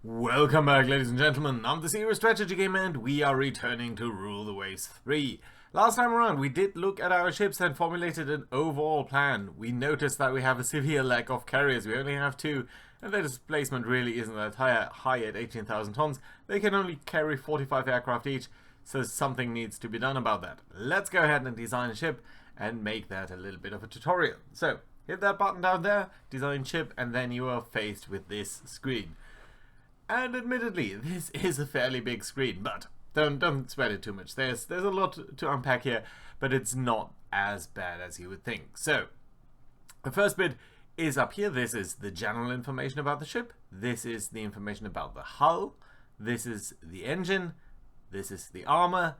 Welcome back, ladies and gentlemen. I'm the Serious Strategy Gamer, and we are returning to Rule the Waves 3. Last time around, we did look at our ships and formulated an overall plan. We noticed that we have a severe lack of carriers. We only have two, and their displacement really isn't that high at 18,000 tons. They can only carry 45 aircraft each, so something needs to be done about that. Let's go ahead and design a ship and make that a little bit of a tutorial. So, hit that button down there, design ship, and then you are faced with this screen. And admittedly, this is a fairly big screen, but don't sweat it too much. There's a lot to unpack here, but it's not as bad as you would think. So, the first bit is up here. This is the general information about the ship. This is the information about the hull. This is the engine. This is the armor.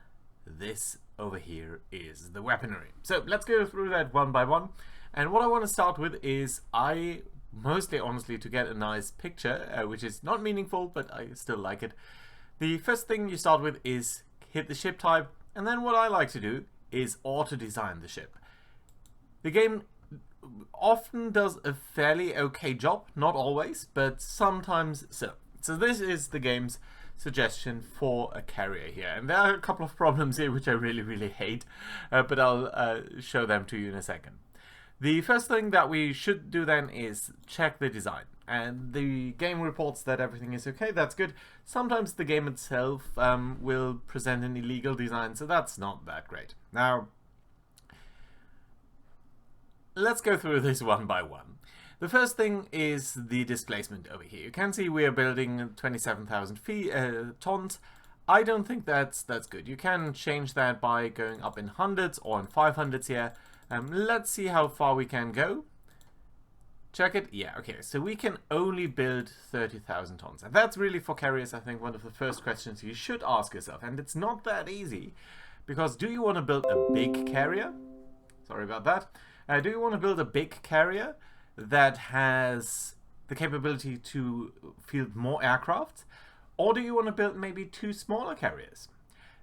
This over here is the weaponry. So, let's go through that one by one. And what I want to start with is mostly honestly to get a nice picture, which is not meaningful, but I still like it. The first thing you start with is hit the ship type, and then what I like to do is auto design the ship. The game often does a fairly okay job, not always, but sometimes so. So this is the game's suggestion for a carrier here, and there are a couple of problems here which I really hate, but I'll show them to you in a second. The first thing that we should do then is check the design. And the game reports that everything is okay, that's good. Sometimes the game itself will present an illegal design, so that's not that great. Now, let's go through this one by one. The first thing is the displacement over here. You can see we are building 27,000 tons. I don't think that's good. You can change that by going up in hundreds or in 500s here. Let's see how far we can go. Check it. Yeah, okay. So we can only build 30,000 tons. And that's really for carriers, I think, one of the first questions you should ask yourself. And it's not that easy. Because do you want to build a big carrier? Sorry about that. Do you want to build a big carrier that has the capability to field more aircraft? Or do you want to build maybe two smaller carriers?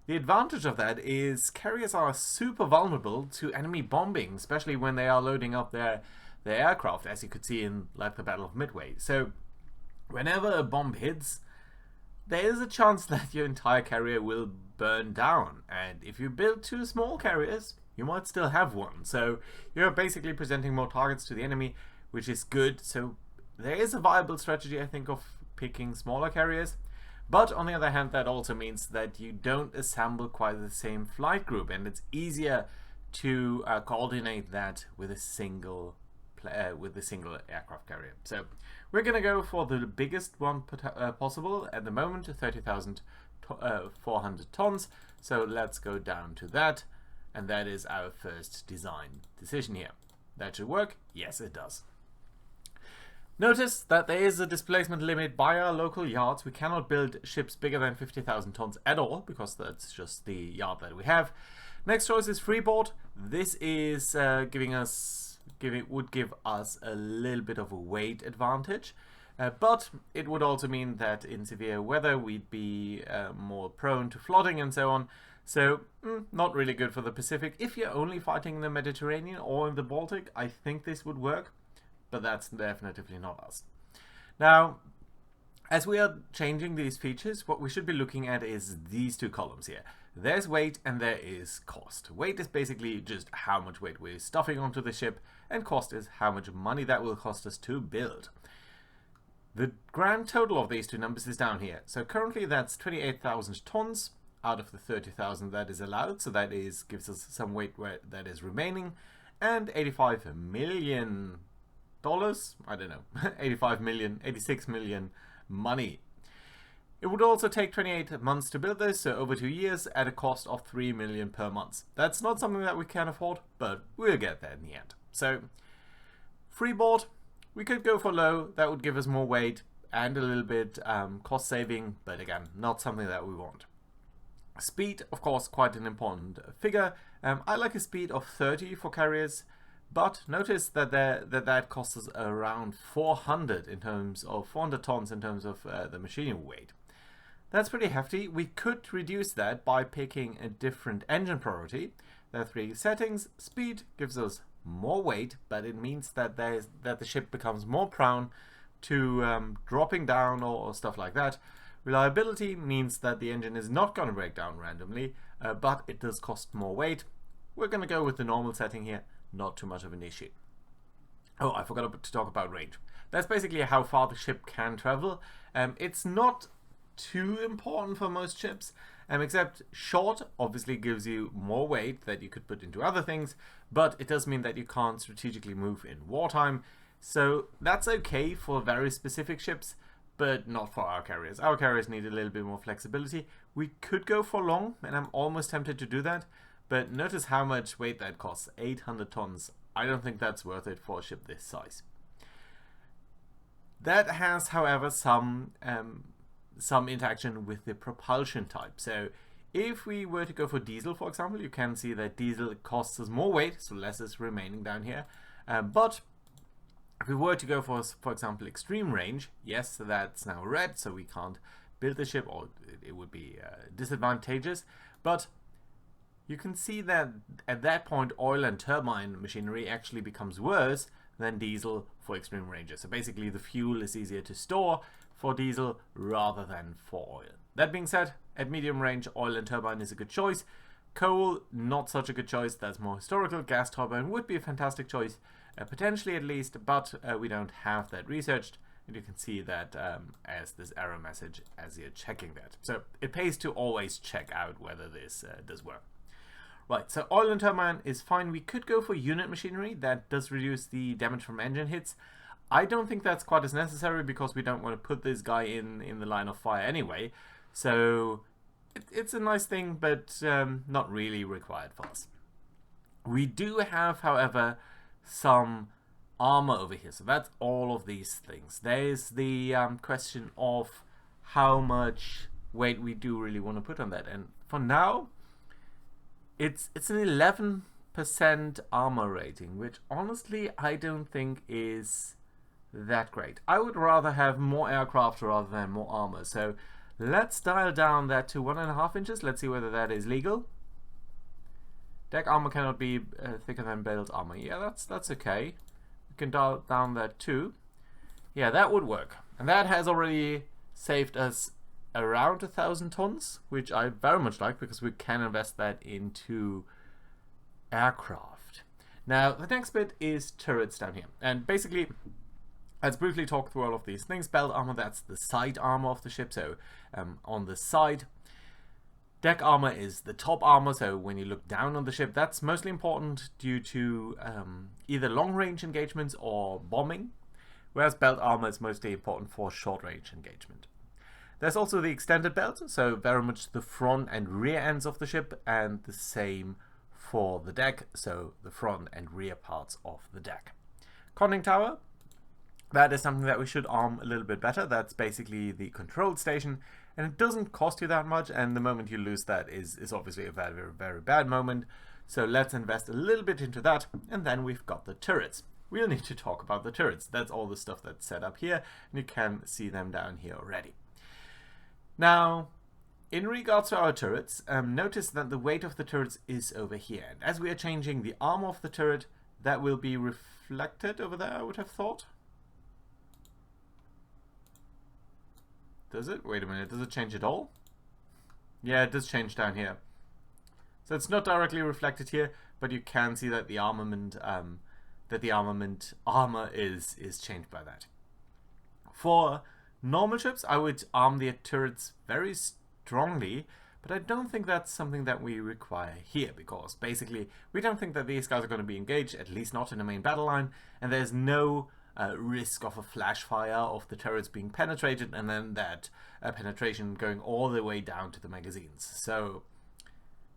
The advantage of that is carriers are super vulnerable to enemy bombing, especially when they are loading up their aircraft, as you could see in like the Battle of Midway. So whenever a bomb hits, there is a chance that your entire carrier will burn down. And if you build two small carriers, you might still have one. So you're basically presenting more targets to the enemy, which is good. So there is a viable strategy, I think, of picking smaller carriers. But on the other hand, that also means that you don't assemble quite the same flight group, and it's easier to coordinate that with a single aircraft carrier. So we're gonna go for the biggest one possible at the moment, 30,400 tons. So let's go down to that, and that is our first design decision here. That should work. Yes, it does. Notice that there is a displacement limit by our local yards. We cannot build ships bigger than 50,000 tons at all, because that's just the yard that we have. Next choice is freeboard. This is would give us a little bit of a weight advantage, but it would also mean that in severe weather we'd be more prone to flooding and so on. So, not really good for the Pacific. If you're only fighting in the Mediterranean or in the Baltic, I think this would work. But that's definitely not us. Now, as we are changing these features, what we should be looking at is these two columns here. There's weight and there is cost. Weight is basically just how much weight we're stuffing onto the ship, and cost is how much money that will cost us to build. The grand total of these two numbers is down here. So currently that's 28,000 tons out of the 30,000 that is allowed. So that gives us some weight that is remaining, and 85 million dollars, I don't know, 86 million money. It would also take 28 months to build this, so over 2 years at a cost of 3 million per month. That's not something that we can afford, but we'll get there in the end. So, freeboard, we could go for low. That would give us more weight and a little bit cost saving, but again, not something that we want. Speed, of course, quite an important figure. I like a speed of 30 for carriers. But notice that that costs us around 400 tons in terms of the machinery weight. That's pretty hefty. We could reduce that by picking a different engine priority. There are 3 settings. Speed gives us more weight, but it means that the ship becomes more prone to dropping down or stuff like that. Reliability means that the engine is not going to break down randomly, but it does cost more weight. We're going to go with the normal setting here, not too much of an issue. Oh, I forgot to talk about range. That's basically how far the ship can travel. It's not too important for most ships, except short obviously gives you more weight that you could put into other things, but it does mean that you can't strategically move in wartime. So that's okay for very specific ships, but not for our carriers. Our carriers need a little bit more flexibility. We could go for long, and I'm almost tempted to do that, but notice how much weight that costs, 800 tons. I don't think that's worth it for a ship this size. That has, however, some interaction with the propulsion type. So if we were to go for diesel, for example, you can see that diesel costs us more weight, so less is remaining down here. But if we were to go for example, extreme range, yes, that's now red, so we can't build the ship, or it would be disadvantageous. But you can see that at that point, oil and turbine machinery actually becomes worse than diesel for extreme ranges. So basically, the fuel is easier to store for diesel rather than for oil. That being said, at medium range, oil and turbine is a good choice. Coal, not such a good choice. That's more historical. Gas turbine would be a fantastic choice, potentially at least, but we don't have that researched. And you can see that as this error message as you're checking that. So it pays to always check out whether this does work. Right, so oil and turbine is fine. We could go for unit machinery. That does reduce the damage from engine hits. I don't think that's quite as necessary because we don't want to put this guy in the line of fire anyway. So it's a nice thing, but not really required for us. We do have, however, some armor over here. So that's all of these things. There's the question of how much weight we do really want to put on that. And for now, it's an 11% armor rating, which honestly I don't think is that great. I would rather have more aircraft rather than more armor. So let's dial down that to 1.5 inches. Let's see whether that is legal. Deck armor cannot be thicker than belt armor. Yeah, that's okay. We can dial down that too. Yeah, that would work. And that has already saved us around 1,000 tons, which I very much like because we can invest that into aircraft. Now, the next bit is turrets down here. And basically, let's briefly talk through all of these things. Belt armor, that's the side armor of the ship, so on the side. Deck armor is the top armor, so when you look down on the ship, that's mostly important due to either long-range engagements or bombing, whereas belt armor is mostly important for short-range engagement. There's also the extended belt, so very much the front and rear ends of the ship, and the same for the deck, so the front and rear parts of the deck. Conning tower, that is something that we should arm a little bit better. That's basically the control station, and it doesn't cost you that much, and the moment you lose that is obviously a very, very, very bad moment. So let's invest a little bit into that, and then we've got the turrets. We'll need to talk about the turrets. That's all the stuff that's set up here, and you can see them down here already. Now, in regards to our turrets, notice that the weight of the turrets is over here. And as we are changing the armor of the turret, that will be reflected over there, I would have thought. Does it? Wait a minute, does it change at all? Yeah, it does change down here. So it's not directly reflected here, but you can see that the armament, armor is changed by that. For normal ships, I would arm the turrets very strongly, but I don't think that's something that we require here, because basically we don't think that these guys are going to be engaged, at least not in the main battle line, and there's no risk of a flash fire of the turrets being penetrated and then that penetration going all the way down to the magazines. So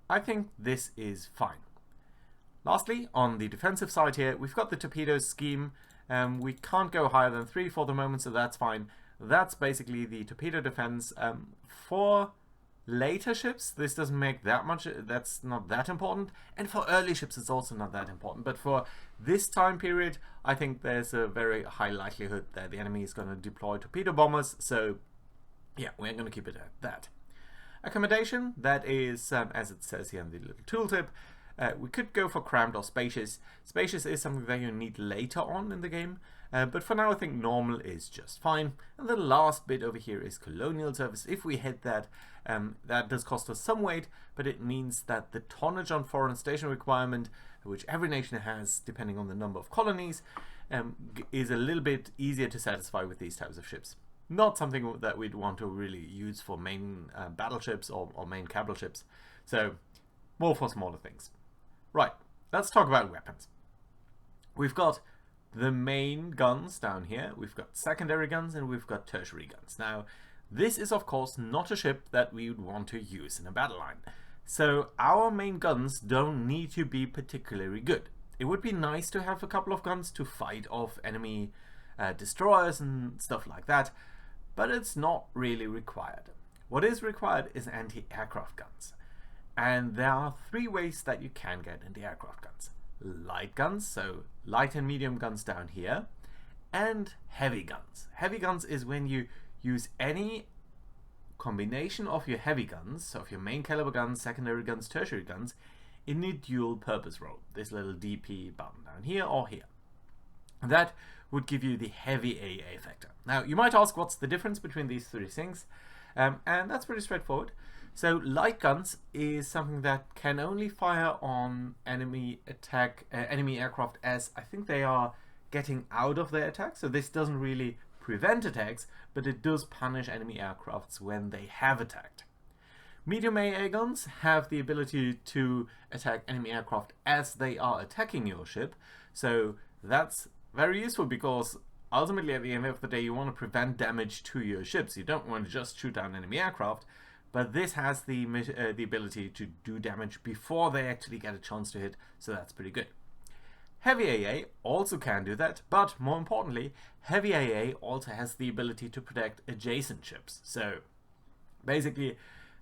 I think this is fine. Lastly, on the defensive side here, we've got the torpedo scheme. We can't go higher than 3 for the moment, so that's fine. That's basically the torpedo defense. For later ships, this doesn't make that much, that's not that important, and for early ships it's also not that important, but for this time period I think there's a very high likelihood that the enemy is going to deploy torpedo bombers, so yeah, we're going to keep it at that. Accommodation, that is, as it says here in the little tooltip, we could go for crammed or spacious. Spacious is something that you need later on in the game. But for now I think normal is just fine. And the last bit over here is colonial service. If we hit that, that does cost us some weight, but it means that the tonnage on foreign station requirement, which every nation has depending on the number of colonies, is a little bit easier to satisfy with these types of ships. Not something that we'd want to really use for main battleships or main capital ships. So more for smaller things. Right, let's talk about weapons. We've got the main guns down here, we've got secondary guns, and we've got tertiary guns. Now, this is of course not a ship that we would want to use in a battle line. So our main guns don't need to be particularly good. It would be nice to have a couple of guns to fight off enemy destroyers and stuff like that, but it's not really required. What is required is anti-aircraft guns. And there are three ways that you can get anti-aircraft guns. Light guns, so light and medium guns down here, and heavy guns. Heavy guns is when you use any combination of your heavy guns, so of your main caliber guns, secondary guns, tertiary guns, in a dual purpose role. This little DP button down here or here. That would give you the heavy AA factor. Now, you might ask what's the difference between these three things, and that's pretty straightforward. So, light guns is something that can only fire on enemy aircraft as I think they are getting out of their attack. So this doesn't really prevent attacks, but it does punish enemy aircrafts when they have attacked. Medium AA guns have the ability to attack enemy aircraft as they are attacking your ship. So that's very useful because ultimately at the end of the day you want to prevent damage to your ships. You don't want to just shoot down enemy aircraft, but this has the ability to do damage before they actually get a chance to hit, so that's pretty good. Heavy AA also can do that, but more importantly, Heavy AA also has the ability to protect adjacent ships. So basically,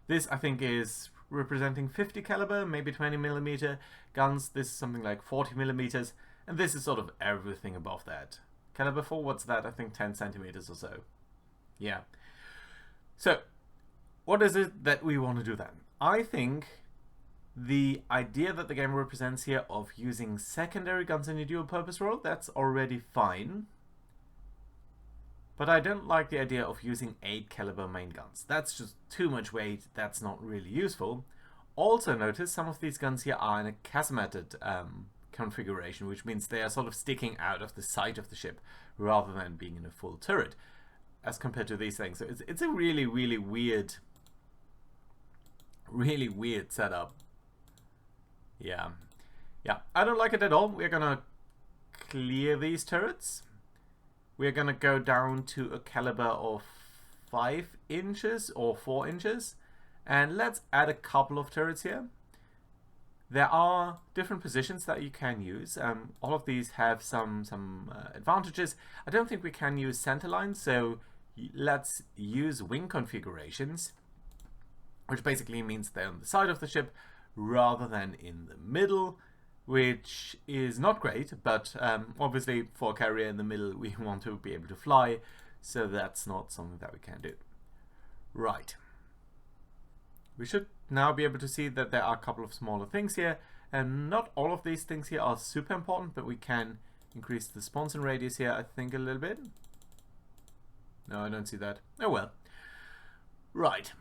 this I think is representing 50 caliber, maybe 20 millimeter guns. This is something like 40 millimeters, and this is sort of everything above that. Caliber 4, what's that? I think 10 centimeters or so. Yeah. So, what is it that we want to do then? I think the idea that the game represents here of using secondary guns in a dual purpose role, that's already fine. But I don't like the idea of using 8 caliber main guns. That's just too much weight, that's not really useful. Also notice some of these guns here are in a casemated configuration, which means they are sort of sticking out of the side of the ship rather than being in a full turret as compared to these things. So it's a really weird setup. Yeah, I don't like it at all. We're gonna clear these turrets. We're gonna go down to a caliber of 5 inches or 4 inches, and let's add a couple of turrets here. There are different positions that you can use. All of these have some advantages. I don't think we can use center lines, so let's use wing configurations, which basically means they're on the side of the ship rather than in the middle, which is not great, but obviously for a carrier in the middle we want to be able to fly, so that's not something that we can do. Right. We should now be able to see that there are a couple of smaller things here, and not all of these things here are super important, but we can increase the sponson radius here, I think, a little bit. No, I don't see that. Oh well. Right.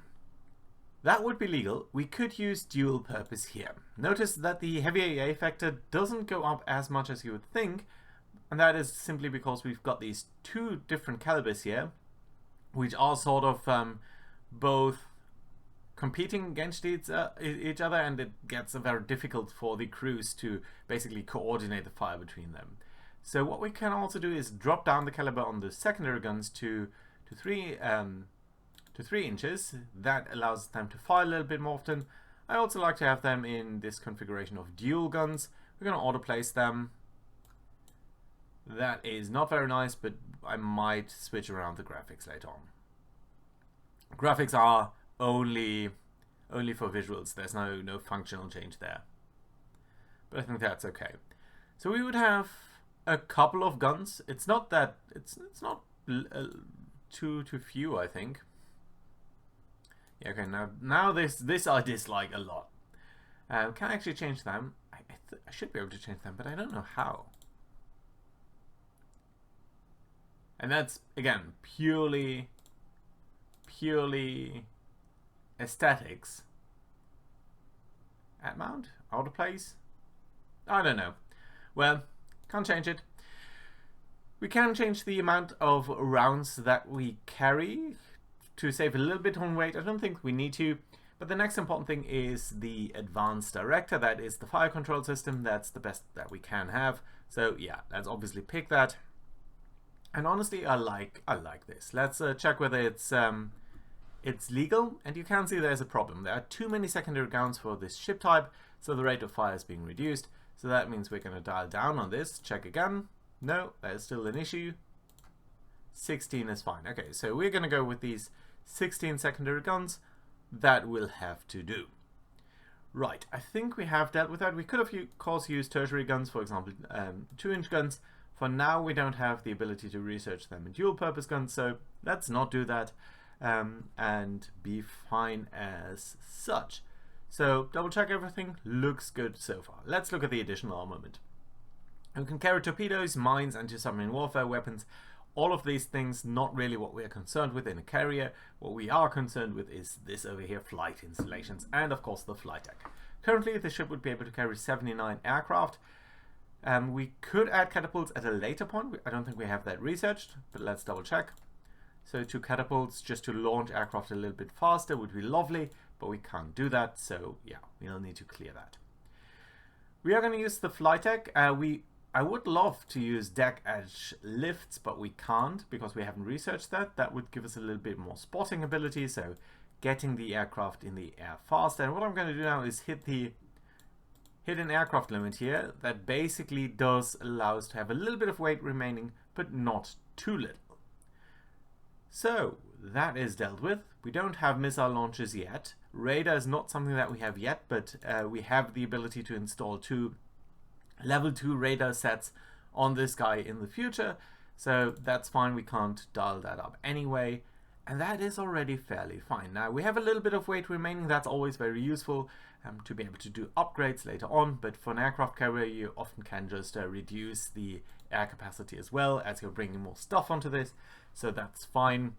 That would be legal. We could use dual purpose here. Notice that the heavy AA factor doesn't go up as much as you would think, and that is simply because we've got these two different calibers here, which are sort of both competing against each other, and it gets very difficult for the crews to basically coordinate the fire between them. So what we can also do is drop down the caliber on the secondary guns to 3 inches. That allows them to fire a little bit more often. I also like to have them in this configuration of dual guns. We're going to auto place them. That is not very nice, but I might switch around the graphics later on. Graphics are only for visuals. There's no functional change there, but I think that's okay. So we would have a couple of guns. It's not that it's not too few, I think. Yeah, okay, now this I dislike a lot. Can I actually change them? I should be able to change them, but I don't know how. And that's, again, purely aesthetics. At mount? Out of place? I don't know. Well, can't change it. We can change the amount of rounds that we carry to save a little bit on weight. I don't think we need to. But the next important thing is the advanced director. That is the fire control system. That's the best that we can have. So yeah, let's obviously pick that. And honestly, I like this. Let's check whether it's legal. And you can see there's a problem. There are too many secondary guns for this ship type, so the rate of fire is being reduced. So that means we're going to dial down on this. Check again. No, that is still an issue. 16 is fine. Okay, so we're going to go with these 16 secondary guns. That will have to do. Right, I think we have dealt with that. We could have, of course, used tertiary guns, for example, 2-inch guns. For now, we don't have the ability to research them in dual-purpose guns, so let's not do that and be fine as such. So, double-check everything. Looks good so far. Let's look at the additional armament. We can carry torpedoes, mines, anti-submarine warfare weapons. All of these things, not really what we're concerned with in a carrier. What we are concerned with is this over here, flight installations, and of course the flight deck. Currently, the ship would be able to carry 79 aircraft. We could add catapults at a later point. I don't think we have that researched, but let's double check. So 2 catapults just to launch aircraft a little bit faster would be lovely, but we can't do that. So yeah, we'll need to clear that. We are going to use the flight deck. I would love to use deck edge lifts, but we can't because we haven't researched that. That would give us a little bit more spotting ability, so getting the aircraft in the air faster. And what I'm going to do now is hit an aircraft limit here that basically does allow us to have a little bit of weight remaining, but not too little. So that is dealt with. We don't have missile launchers yet. Radar is not something that we have yet, but we have the ability to install 2 level 2 radar sets on this guy in the future, so that's fine. We can't dial that up anyway, and that is already fairly fine. Now we have a little bit of weight remaining. That's always very useful to be able to do upgrades later on, but for an aircraft carrier you often can just reduce the air capacity as well as you're bringing more stuff onto this, so that's fine.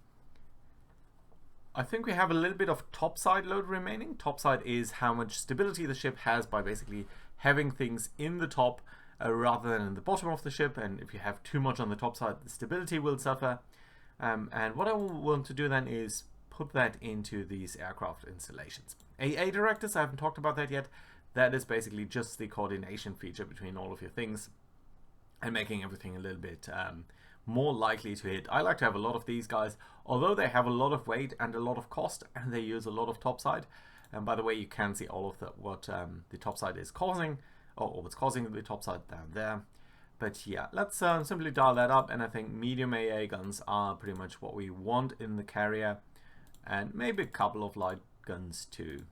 I think we have a little bit of topside load remaining. Topside is how much stability the ship has by basically having things in the top rather than in the bottom of the ship, and if you have too much on the top side, the stability will suffer. And what I want to do then is put that into these aircraft installations. AA directors, I haven't talked about that yet. That is basically just the coordination feature between all of your things and making everything a little bit more likely to hit. I like to have a lot of these guys, although they have a lot of weight and a lot of cost, and they use a lot of topside. And by the way, you can see all of what the topside is causing, or what's causing the topside down there. But yeah, let's simply dial that up, and I think medium AA guns are pretty much what we want in the carrier, and maybe a couple of light guns too.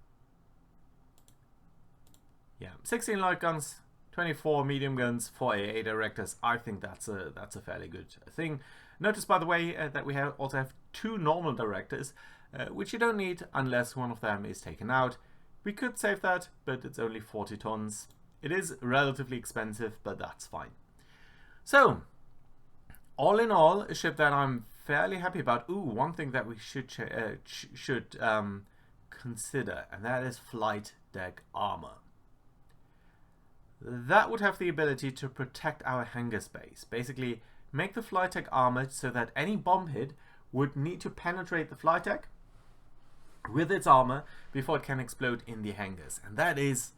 Yeah, 16 light guns, 24 medium guns, 4 AA directors. I think that's a fairly good thing. Notice, by the way, that we also have 2 normal directors, which you don't need unless one of them is taken out. We could save that, but it's only 40 tons. It is relatively expensive, but that's fine. So, all in all, a ship that I'm fairly happy about. Ooh, one thing that we should consider, and that is flight deck armor. That would have the ability to protect our hangar space. Basically, make the flight deck armor so that any bomb hit would need to penetrate the flight deck with its armor before it can explode in the hangars. And that is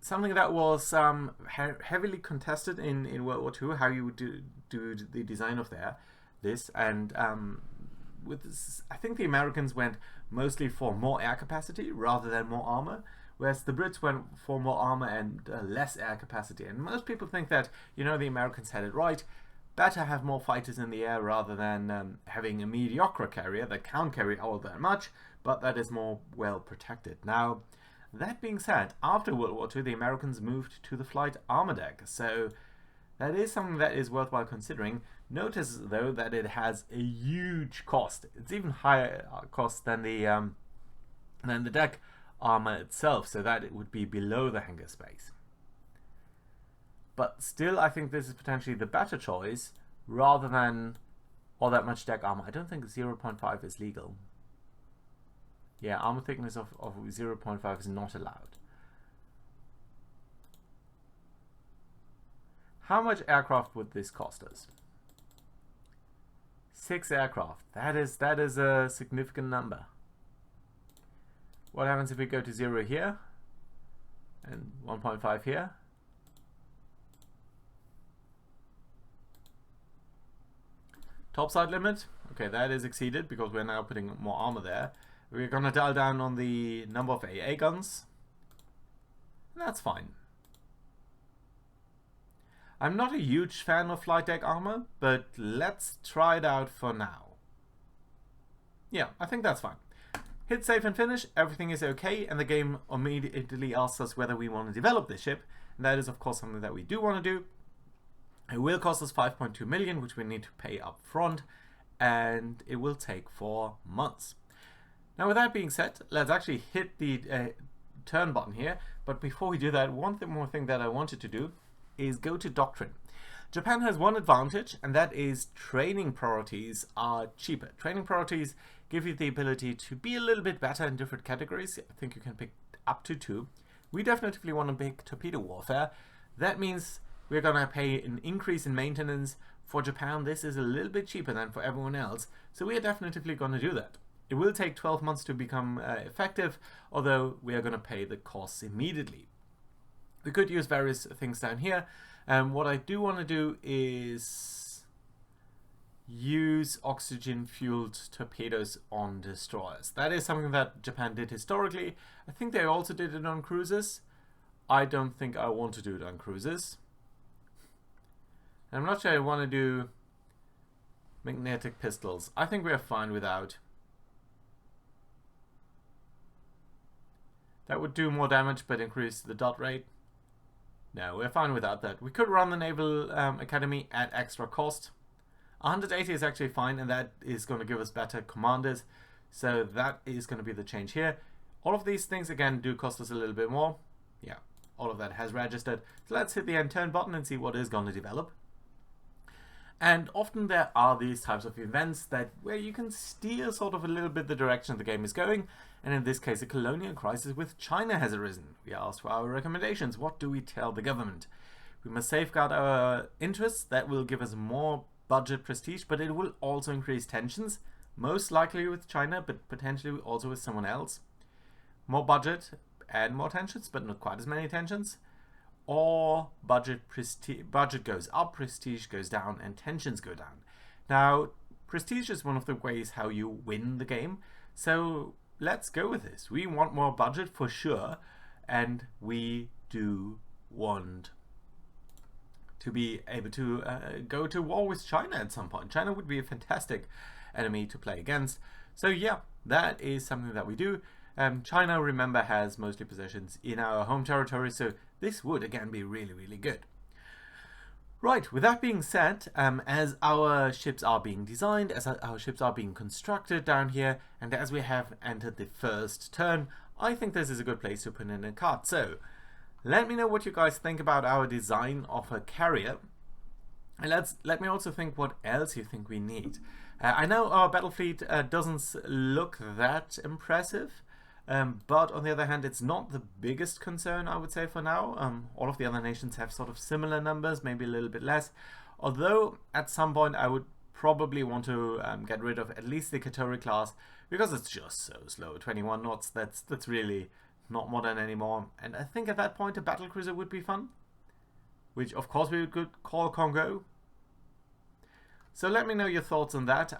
something that was heavily contested in World War II, how you would do the design of this. And with this, I think the Americans went mostly for more air capacity rather than more armor, whereas the Brits went for more armor and less air capacity. And most people think that, you know, the Americans had it right. Better have more fighters in the air rather than having a mediocre carrier that can't carry all that much, but that is more well protected. Now, that being said, after World War II, the Americans moved to the flight armor deck, so that is something that is worthwhile considering. Notice, though, that it has a huge cost. It's even higher cost than the deck armor itself, so that it would be below the hangar space. But still, I think this is potentially the better choice, rather than all that much deck armor. I don't think 0.5 is legal. Yeah, armor thickness of 0.5 is not allowed. How much aircraft would this cost us? 6 aircraft. That is a significant number. What happens if we go to 0 here and 1.5 here? Topside limit. Okay, that is exceeded because we're now putting more armor there. We're gonna dial down on the number of AA guns. That's fine. I'm not a huge fan of flight deck armor, but let's try it out for now. Yeah, I think that's fine. Hit save and finish, everything is okay, and the game immediately asks us whether we want to develop this ship. And that is of course something that we do want to do. It will cost us 5.2 million, which we need to pay up front, and it will take 4 months. Now with that being said, let's actually hit the turn button here. But before we do that, one more thing that I wanted to do is go to doctrine. Japan has one advantage, and that is training priorities are cheaper. Training priorities give you the ability to be a little bit better in different categories. I think you can pick up to 2. We definitely want to pick torpedo warfare. That means we're going to pay an increase in maintenance. For Japan, this is a little bit cheaper than for everyone else, so we are definitely going to do that. It will take 12 months to become effective, although we are going to pay the costs immediately. We could use various things down here. What I do want to do is use oxygen-fueled torpedoes on destroyers. That is something that Japan did historically. I think they also did it on cruisers. I don't think I want to do it on cruisers. I'm not sure I want to do magnetic pistols. I think we are fine without. That would do more damage but increase the dot rate. No, we're fine without that. We could run the Naval Academy at extra cost. 180 is actually fine, and that is going to give us better commanders. So that is going to be the change here. All of these things, again, do cost us a little bit more. Yeah, all of that has registered. So let's hit the end turn button and see what is going to develop. And often there are these types of events where you can steer sort of a little bit the direction the game is going. And in this case, a colonial crisis with China has arisen. We asked for our recommendations. What do we tell the government? We must safeguard our interests. That will give us more budget prestige, but it will also increase tensions. Most likely with China, but potentially also with someone else. More budget and more tensions, but not quite as many tensions. Or budget goes up, prestige goes down, and tensions go down. Now, prestige is one of the ways how you win the game. So let's go with this. We want more budget for sure, and we do want to be able to go to war with China at some point. China would be a fantastic enemy to play against. So yeah, that is something that we do. China, remember, has mostly possessions in our home territory, so this would again be really, really good. Right, with that being said, as our ships are being designed, as our ships are being constructed down here, and as we have entered the first turn, I think this is a good place to put in a card. So, let me know what you guys think about our design of a carrier. And let me also think what else you think we need. I know our battle fleet doesn't look that impressive, but on the other hand, it's not the biggest concern, I would say, for now. All of the other nations have sort of similar numbers, maybe a little bit less. Although, at some point, I would probably want to get rid of at least the Katori class, because it's just so slow. 21 knots, that's really not modern anymore. And I think at that point, a battlecruiser would be fun. Which, of course, we could call Congo. So let me know your thoughts on that.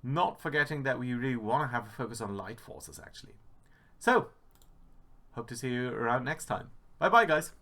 Not forgetting that we really want to have a focus on light forces, actually. So, hope to see you around next time. Bye bye, guys.